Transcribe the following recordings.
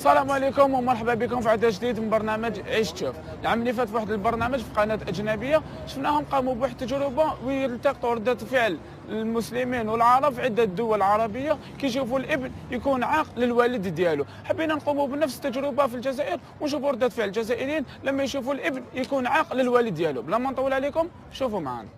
السلام عليكم ومرحبا بكم في عدد جديد من برنامج عيش تشوف. العام اللي فات في واحد البرنامج في قناه اجنبيه شفناهم قاموا بواحد التجربه ويلتقطوا رده فعل المسلمين والعرب في عده دول عربيه كيشوفوا الابن يكون عاق للوالد ديالو. حبينا نقوموا بنفس التجربه في الجزائر ونشوفوا رده فعل الجزائريين لما يشوفوا الابن يكون عاق للوالد ديالو. بلا ما نطول عليكم شوفوا معنا.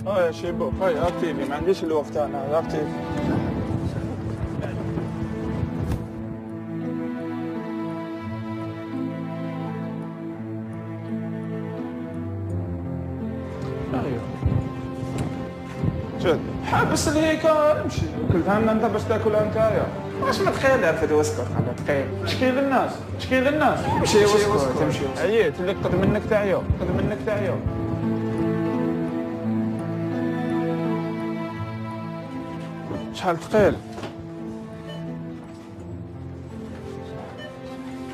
يا شيبو هاي اكتيفي، ما عنديش الوقت انا اكتيفي. شد حابس هيك امشي كلها لنا انت باش تاكلها نتايا. واش ما تخيل عرفت واسكت خليها تخيل تشكيل الناس تشكيل الناس امشي واسكت تمشي عييت اللي قد منك تعيا قد منك تعيا. شحال ثقيل؟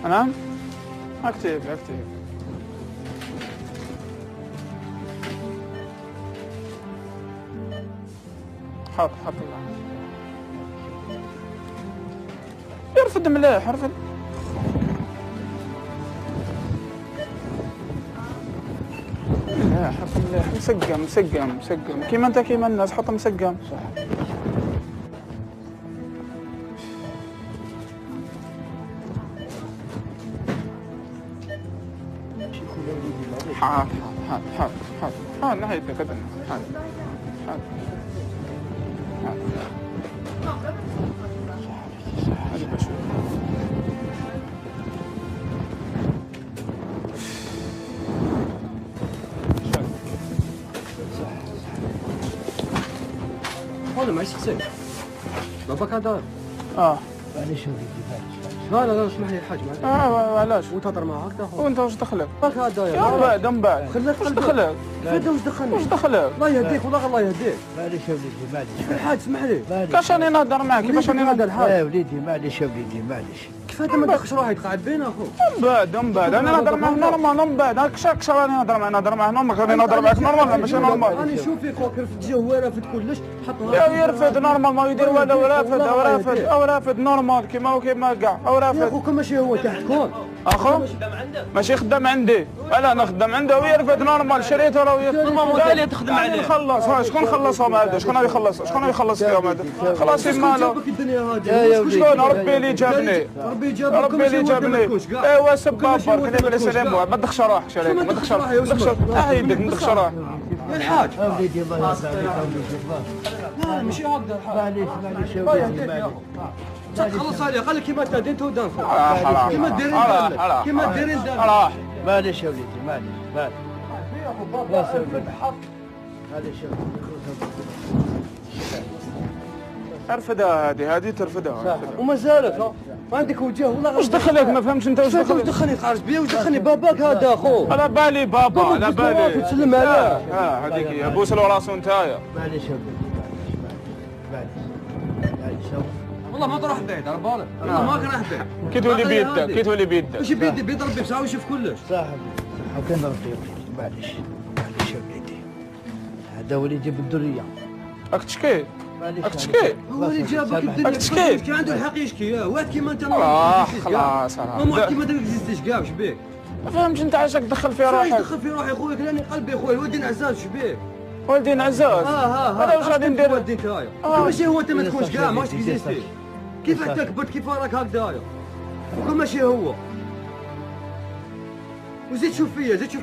نعم اكتيف حط الله يرفد مليح يرفد. مليح حط مليح مسقم كيما انت كيما الناس حط مسقم صح. حاضر نهايتك هذا حاضر هذا ما يسخسك باباك هذا معليش وليدي لا اسمح لي الحاج علاش وانت تهضر معاه هكذا خويا وانت واش دخلك؟ باك هذا يا من بعد خليك واش دخلك؟ فدا واش دخلني واش دخلك؟ الله يهديك والله الله يهديك معليش يا وليدي معليش الحاج اسمح لي كيفاش راني نهضر معاك كيفاش راني نهضر الحاج يا وليدي معليش يا وليدي معليش كيف هذا ما دخلش روحي تقعد بينا اخو من بعد انا نهضر معاك نورمال من بعد هاك شاك راني نهضر معاك نورمال راني نهضر معاك نورمال ماشي نورمال. راني نشوف فيك خوك رفد جوه رافد كلش حط يا يرفد نورمال ما يدير والو رافد نورمال كيما هو كيما كاع او يا رافد اخو ماشي هو تحت كون اخو ماشي خدام عندي انا نخدم عنده ويرفد نورمال شريته راه قال لي تخدم عليه نخلص شكون خلصهم هذا شكون يخلص فيهم هذا خلاص مالو الدنيا هذه شكون ربي اللي جابني ربي اللي جابني ايوا سبابر كنا بلا سلام ما تدخش روحك شريك ما تدخش روحك اهيدك ما تدخش روحك يا الحاج يا وليدي الله يرضى عليك يا وليدي الله لا ماشي هكذا الحاج معليش يا وليدي معليش تخلص عليه قال لك كيما تهدين تودان حرام كيما دايرين كيما دايرين معليش يا وليدي معليش معليش يا وليدي ارفدها هذه ترفدها وما زالت ما عندك وجه والله واش دخلك ما فهمتش انت واش دخلك دخلني خارج بيا واش دخلني باباك هذا اخو على بالي بابا على بالي تسلم عليه هذيك هي بوس له راسو نتايا معليش يا وليدي معليش والله ما تروح بعيد على بالك والله ما راح بعيد كي تولي بيدك واش بيدي بيد ربي بصح ويشوف كلش صح وكان ربي يا وليدي معليش يا وليدي هذا هو اللي يجيب الذريه راك تشكي راك تشكي هو اللي جابك الدنيا راك تشكي كي عنده الحق يشكي واحد كيما انت خلاص واحد كيما انت ما تزيدش كاع واش بيك ما فهمتش انت علاش تدخل في روحك دخل في روحي خويا كلاني قلبي خويا الوالدي نعزاز واش بيك والدي نعزاز هذا واش غادي ندير والدي نتايا ماشي هو انت ما تكونش كاع ماش كيزيستي كيف انت كبرت كيف راك هكذايا وكل ماشي هو وزيد شوف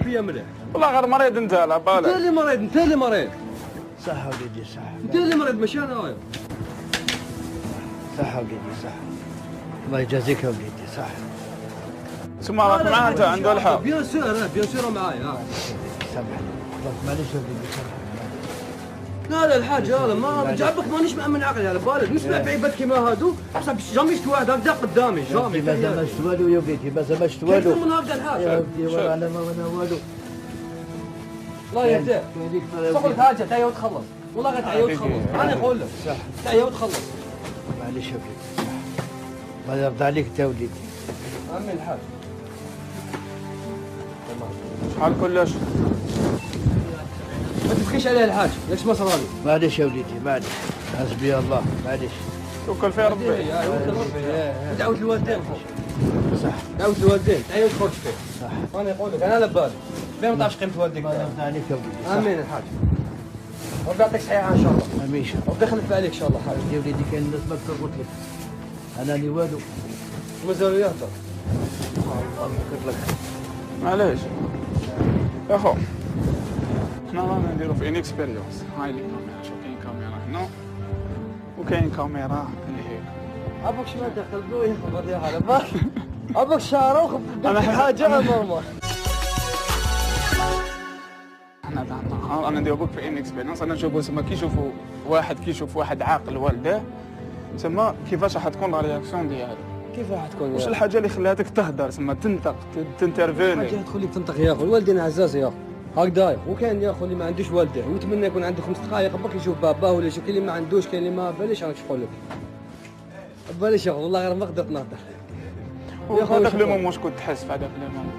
فيا مليح والله غير مريض انت على بالك انت اللي مريض صح وليدي صح انت اللي مريض ماشي انا صح وليدي صح الله يجازيك يا وليدي صح ثم راك معاه انت عنده الحق بيان سور معايا سامحني معليش يا وليدي سامحني لا الحاج هذا ما جابك مانيش مأمن عقلي على بالك نسمع في عباد كيما هادو بصح جامي شفت واحد هكذا قدامي جامي مازال ما شفت والو يا وليدي مازال ما شفت والو كيف من هكذا الحاج يا ولدي وانا ما وانا والو الله يهديك شغل حاجه تعيا وتخلص والله غير تعيا وتخلص انا نقول لك صح تعيا وتخلص معليش يا وليدي صح الله يرضى عليك يا وليدي عمي الحاج شحال كلش ما تبكيش عليه الحاج ياكش ما صرالي معليش يا وليدي معليش حسبي الله معليش توكل في ربي. دعوة الوالدين صح. دعوة الوالدين تعيش تخرج فيه. صح. وانا يقول لك انا لبالي فين ما تعرفش قيمة والديك. الله يرضى عليك يا وليدي. امين الحاج. ربي يعطيك صحيحة ان شاء الله. امين. ربي يخلف عليك ان شاء الله حاج. يا وليدي كاين الناس ما قلت لك انا اللي والو. مزاويات الله يغفر لك. معليش يا خو، حنا رانا نديرو في انكسبيريونس. هاي لي كاميرا، شوف كاين كاميرا هنا وكاين كاميرا اللي هي. ابوك شنو دخل بوي خبر يا هلا باك. ابوك شارع وخبر أنا حاجة ماما. حنا انا نديرو بوك في انكسبيريونس. انا نشوفو تسمى كي يشوفوا واحد كيشوف عاقل والديه تسمى كيفاش راح تكون لا رياكسيون ديالو. كيف راح تكون؟ واش الحاجه اللي خلاتك تهدر تسمى تنطق تنترفيني؟ حاجة تخليك تنطق يا اخو. الوالدين عزاز يا اخو هكذا. وكاين يا اخو اللي ما عندوش والديه ويتمنى يكون عنده 5 دقائق برك يشوف باباه ولا يشوف. كاين اللي ما عندوش، كاين اللي ما باليش انا نقول لك. باليش يا اخو والله غير ما قدرت نهضر. يا اخو هذاك المومون واش كنت تحس في هذاك المومون؟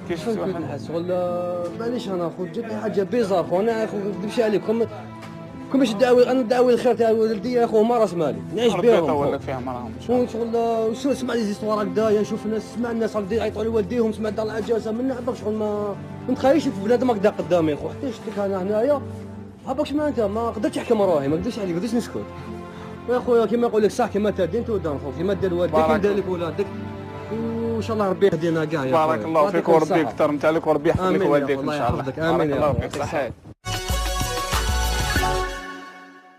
كي شفت كنت واحد نحس ولا باليش انا اخو جات لي حاجه بيزار اخو. انا اخو نمشي عليكم كون باش ندعوي انا ندعوي الخير تاع والدي يا اخو ما راس مالي نعيش ربي بهم. يطول لك فيها مراهم ان شاء الله. شغل شو نسمع لي زيستوار هكذايا نشوف الناس سمع الناس هكذا يعيطوا لوالديهم سمع دار العجازه منا عباك شغل ما نتخيلش في بنادم هكذا قدامي اخو. حتى شفتك انا هنايا عباك شنو انت ما قدرتش نحكم روحي ما قدرتش عليك ما قدرتش نسكت. يا خويا كيما يقول لك صح كيما تدين تودان خويا كيما دير والديك كيما دار لك ولادك. وان شاء الله ربي يهدينا كاع يا بارك الله فيك وربي يكثر نتاع لك وربي يحفظ لك والديك ان شاء الله. امين يا الله رب. فيك صحيح.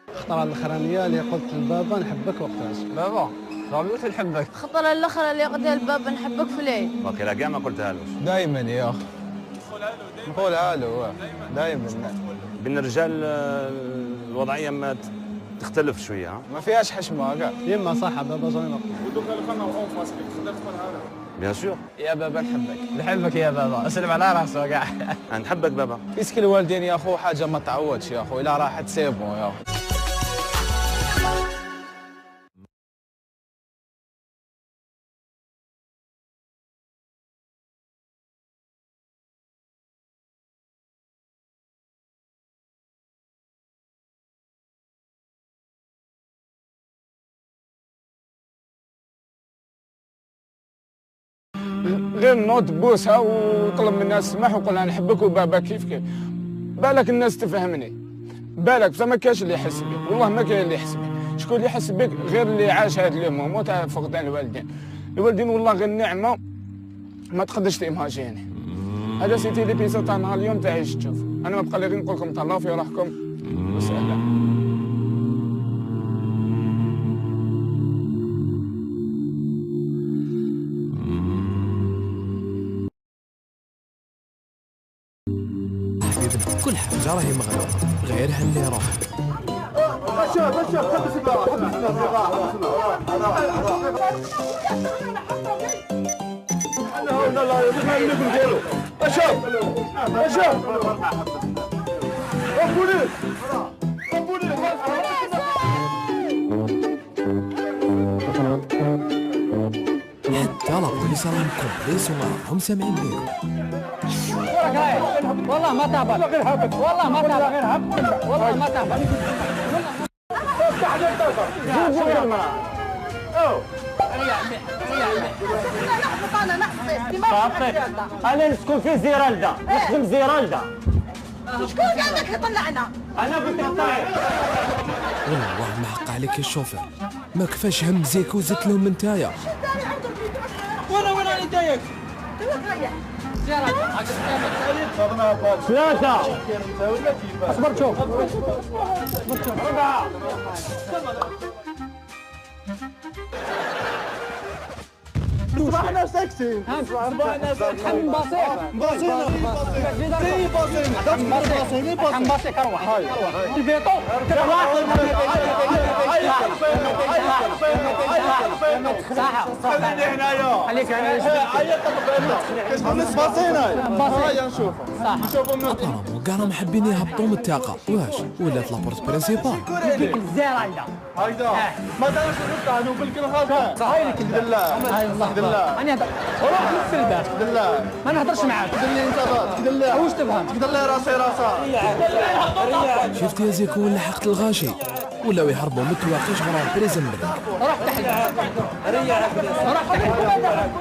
الخطرة الأخرانية اللي قلت لبابا نحبك وقتاش. بابا رامي قلت نحبك. الخطرة الأخرى اللي قلتها لبابا نحبك في العيد. باقي كاع ما قلتها لوش. دائما يا أخي نقولها له دائما. بين الرجال الوضعيه ما تختلف شويه ها. ما فيهاش حشمة كاع. يما صح بابا جوني ودوك انا اون فاس تقدر تقول هذا. بيان سور. يا بابا نحبك يا بابا اسلم على راسه كاع. نحبك بابا. بيسك الوالدين يا أخو حاجة ما تعوضش يا أخو إلا راحت سيبو يا أخو. غير نوض بوسها وطلب من الناس السماح وقول انا نحبك وبابا كيف كيف. بالك الناس تفهمني، بالك بصح ما كاش اللي يحس بك، والله ما كاين اللي يحس بك. شكون اللي يحس بك غير اللي عاش هذا المومون تاع فقدان الوالدين. الوالدين والله غير نعمه ما تقدرش تيماجيني. هذا سيتي ليبيسود تاع نهار اليوم تاع عيش تشوف. انا ما بقى لي غير نقول لكم تهلاو في روحكم وسهلا. كل حاجة راهي مغلوقة غير هاللي روح. حتى لا بوليس راهم كومبليس وراهم سامعين بيهم. والله ما تعبان والله ما تعبان والله ما تعبان. انا نسكن في زيرالدا نخدم زيرالدا. شكون قال لك طلعنا؟ انا قلت طلعي. والله ما حق عليك يا الشوفير ما كفاش همزيك وزدت لهم نتايا. وين راني دايك؟ ثلاثة. اصبر شوف. أربعة. صباحنا سكسي. صباحنا سكسي. حم باصيك. حم باصيك اروح. الفيتو. صح. خليني هنايا. خليك ابارامون كاع راهم حابين يهبطوا من الطاقة واش ولات لابورت برينسيبال. ديك الزيرالدا. هيدا ما دارش نفتح انا نقول لك هذا. صحيح لك بالله. انا روح للسلبات. بالله ما نهضرش معاك. دلي انت دلي واش تفهم؟ دلي راسي راسها. شفت يا زيكو وين لحقت الغاشي ولاو يهربوا من التواقيش غير بريزن بريك. روح تحت روح تحت